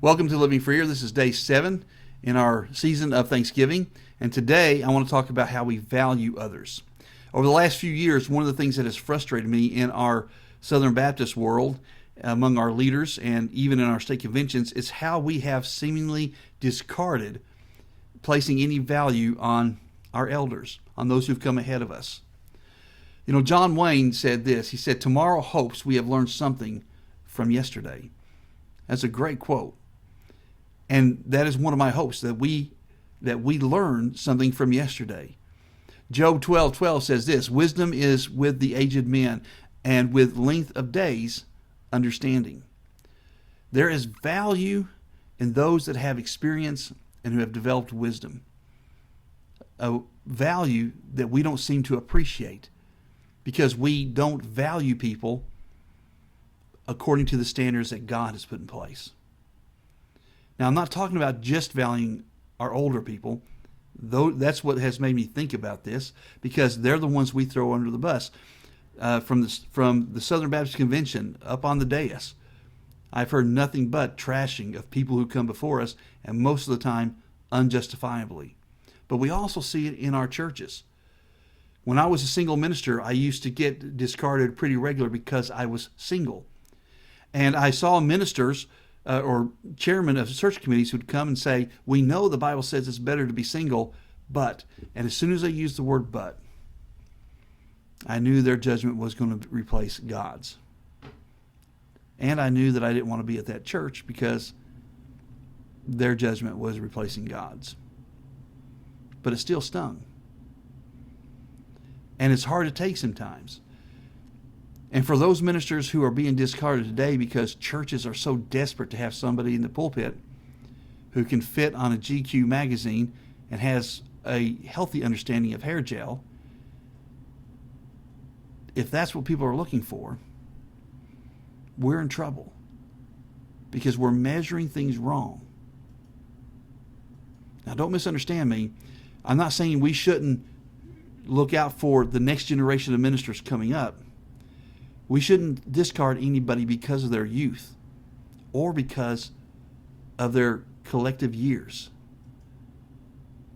Welcome to Living Freer. This is day 7 in our season of Thanksgiving, and today I want to talk about how we value others. Over the last few years, one of the things that has frustrated me in our Southern Baptist world, among our leaders and even in our state conventions, is how we have seemingly discarded placing any value on our elders, on those who've come ahead of us. You know, John Wayne said this. He said, "Tomorrow hopes we have learned something from yesterday." That's a great quote. And that is one of my hopes, that we learn something from yesterday. Job 12:12 says this, "Wisdom is with the aged men, and with length of days, understanding." There is value in those that have experience and who have developed wisdom. A value that we don't seem to appreciate because we don't value people according to the standards that God has put in place. Now, I'm not talking about just valuing our older people, though that's what has made me think about this, because they're the ones we throw under the bus. From the Southern Baptist Convention up on the dais, I've heard nothing but trashing of people who come before us, and most of the time unjustifiably. But we also see it in our churches. When I was a single minister, I used to get discarded pretty regular because I was single. And I saw ministers or chairman of search committees who'd come and say, "We know the Bible says it's better to be single, but," and as soon as they used the word "but," I knew their judgment was going to replace God's. And I knew that I didn't want to be at that church because their judgment was replacing God's. But it still stung. And it's hard to take sometimes. And for those ministers who are being discarded today because churches are so desperate to have somebody in the pulpit who can fit on a GQ magazine and has a healthy understanding of hair gel, if that's what people are looking for, we're in trouble because we're measuring things wrong. Now, don't misunderstand me. I'm not saying we shouldn't look out for the next generation of ministers coming up. We shouldn't discard anybody because of their youth or because of their collective years.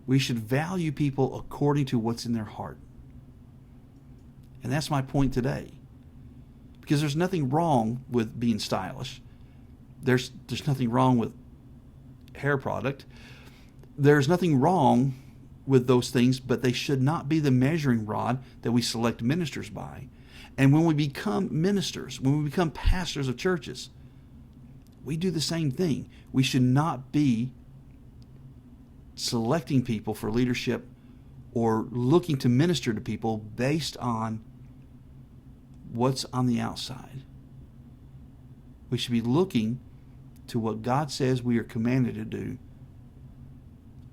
We should value people according to what's in their heart. And that's my point today. Because there's nothing wrong with being stylish. There's nothing wrong with hair product. There's nothing wrong with those things, but they should not be the measuring rod that we select ministers by. And when we become ministers, when we become pastors of churches, we do the same thing. We should not be selecting people for leadership or looking to minister to people based on what's on the outside. We should be looking to what God says we are commanded to do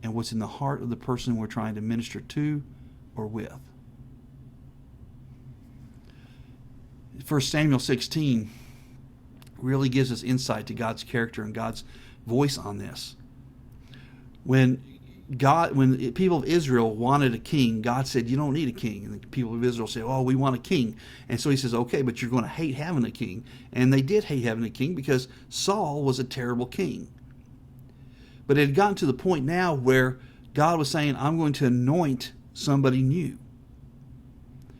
and what's in the heart of the person we're trying to minister to or with. 1 Samuel 16 really gives us insight to God's character and God's voice on this. When the people of Israel wanted a king, God said, "You don't need a king." And the people of Israel said, "Oh, we want a king." And so he says, "Okay, but you're going to hate having a king." And they did hate having a king because Saul was a terrible king. But it had gotten to the point now where God was saying, "I'm going to anoint somebody new."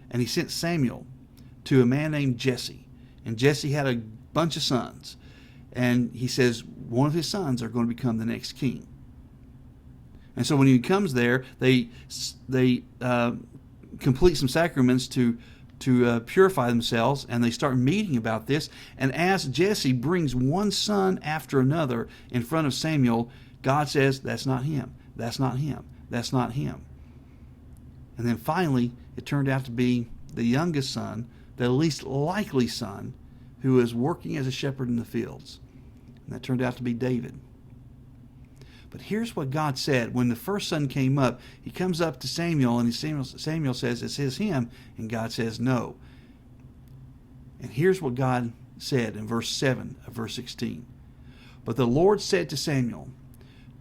And he sent Samuel to a man named Jesse. And Jesse had a bunch of sons. And he says one of his sons are going to become the next king. And so when he comes there, they complete some sacraments to purify themselves, and they start meeting about this. And as Jesse brings one son after another in front of Samuel, God says, "That's not him. That's not him. That's not him." And then finally, it turned out to be the youngest son, the least likely son, who is working as a shepherd in the fields. And that turned out to be David. But here's what God said. When the first son came up, he comes up to Samuel, and Samuel says, "It's him." And God says, "No." And here's what God said in verse 7 of verse 16. "But the Lord said to Samuel,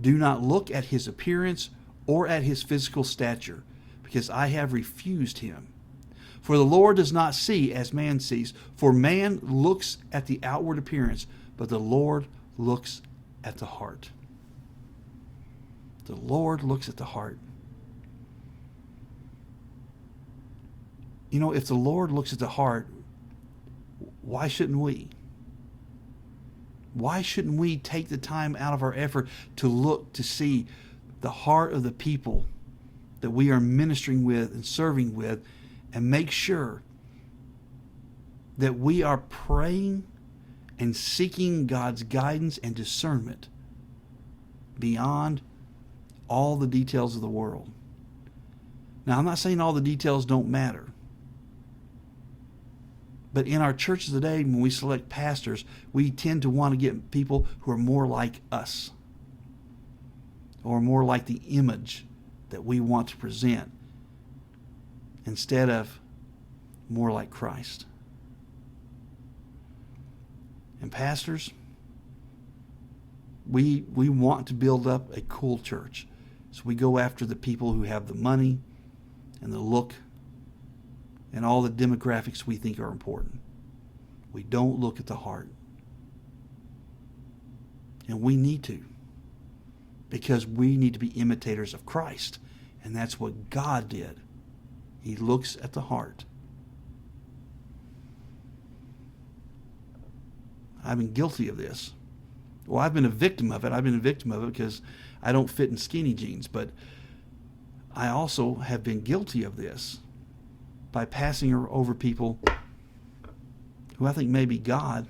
'Do not look at his appearance or at his physical stature, because I have refused him. For the Lord does not see as man sees. For man looks at the outward appearance, but the Lord looks at the heart. The Lord looks at the heart. You know, if the Lord looks at the heart, why shouldn't we? Why shouldn't we take the time out of our effort to look to see the heart of the people that we are ministering with and serving with, and make sure that we are praying and seeking God's guidance and discernment beyond all the details of the world? Now, I'm not saying all the details don't matter. But in our churches today, when we select pastors, we tend to want to get people who are more like us, or more like the image that we want to present, instead of more like Christ. And pastors, we want to build up a cool church. So we go after the people who have the money and the look and all the demographics we think are important. We don't look at the heart. And we need to, because we need to be imitators of Christ. And that's what God did. He looks at the heart. I've been guilty of this. Well, I've been a victim of it. I've been a victim of it because I don't fit in skinny jeans. But I also have been guilty of this by passing over people who I think maybe God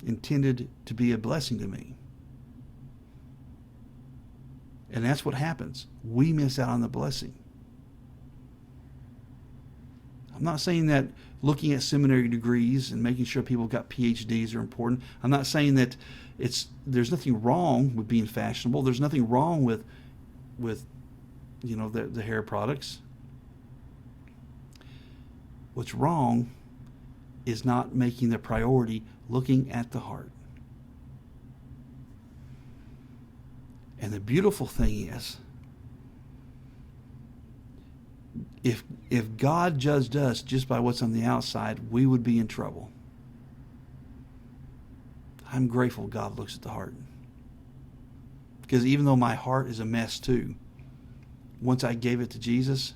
intended to be a blessing to me. And that's what happens. We miss out on the blessing. I'm not saying that looking at seminary degrees and making sure people got PhDs are important. I'm not saying that there's nothing wrong with being fashionable. There's nothing wrong with the hair products. What's wrong is not making the priority looking at the heart. And the beautiful thing is, if God judged us just by what's on the outside, we would be in trouble. I'm grateful God looks at the heart. Because even though my heart is a mess too, once I gave it to Jesus,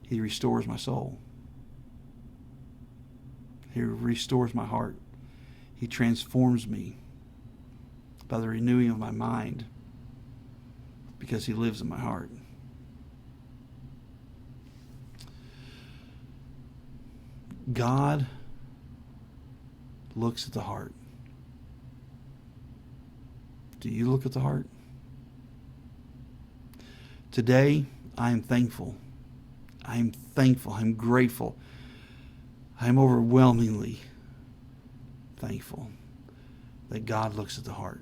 He restores my soul. He restores my heart. He transforms me by the renewing of my mind, because He lives in my heart. God looks at the heart. Do you look at the heart? Today, I am thankful. I am thankful. I'm grateful. I'm overwhelmingly thankful that God looks at the heart.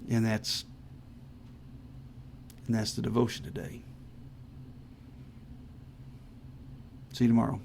And that's the devotion today. See you tomorrow.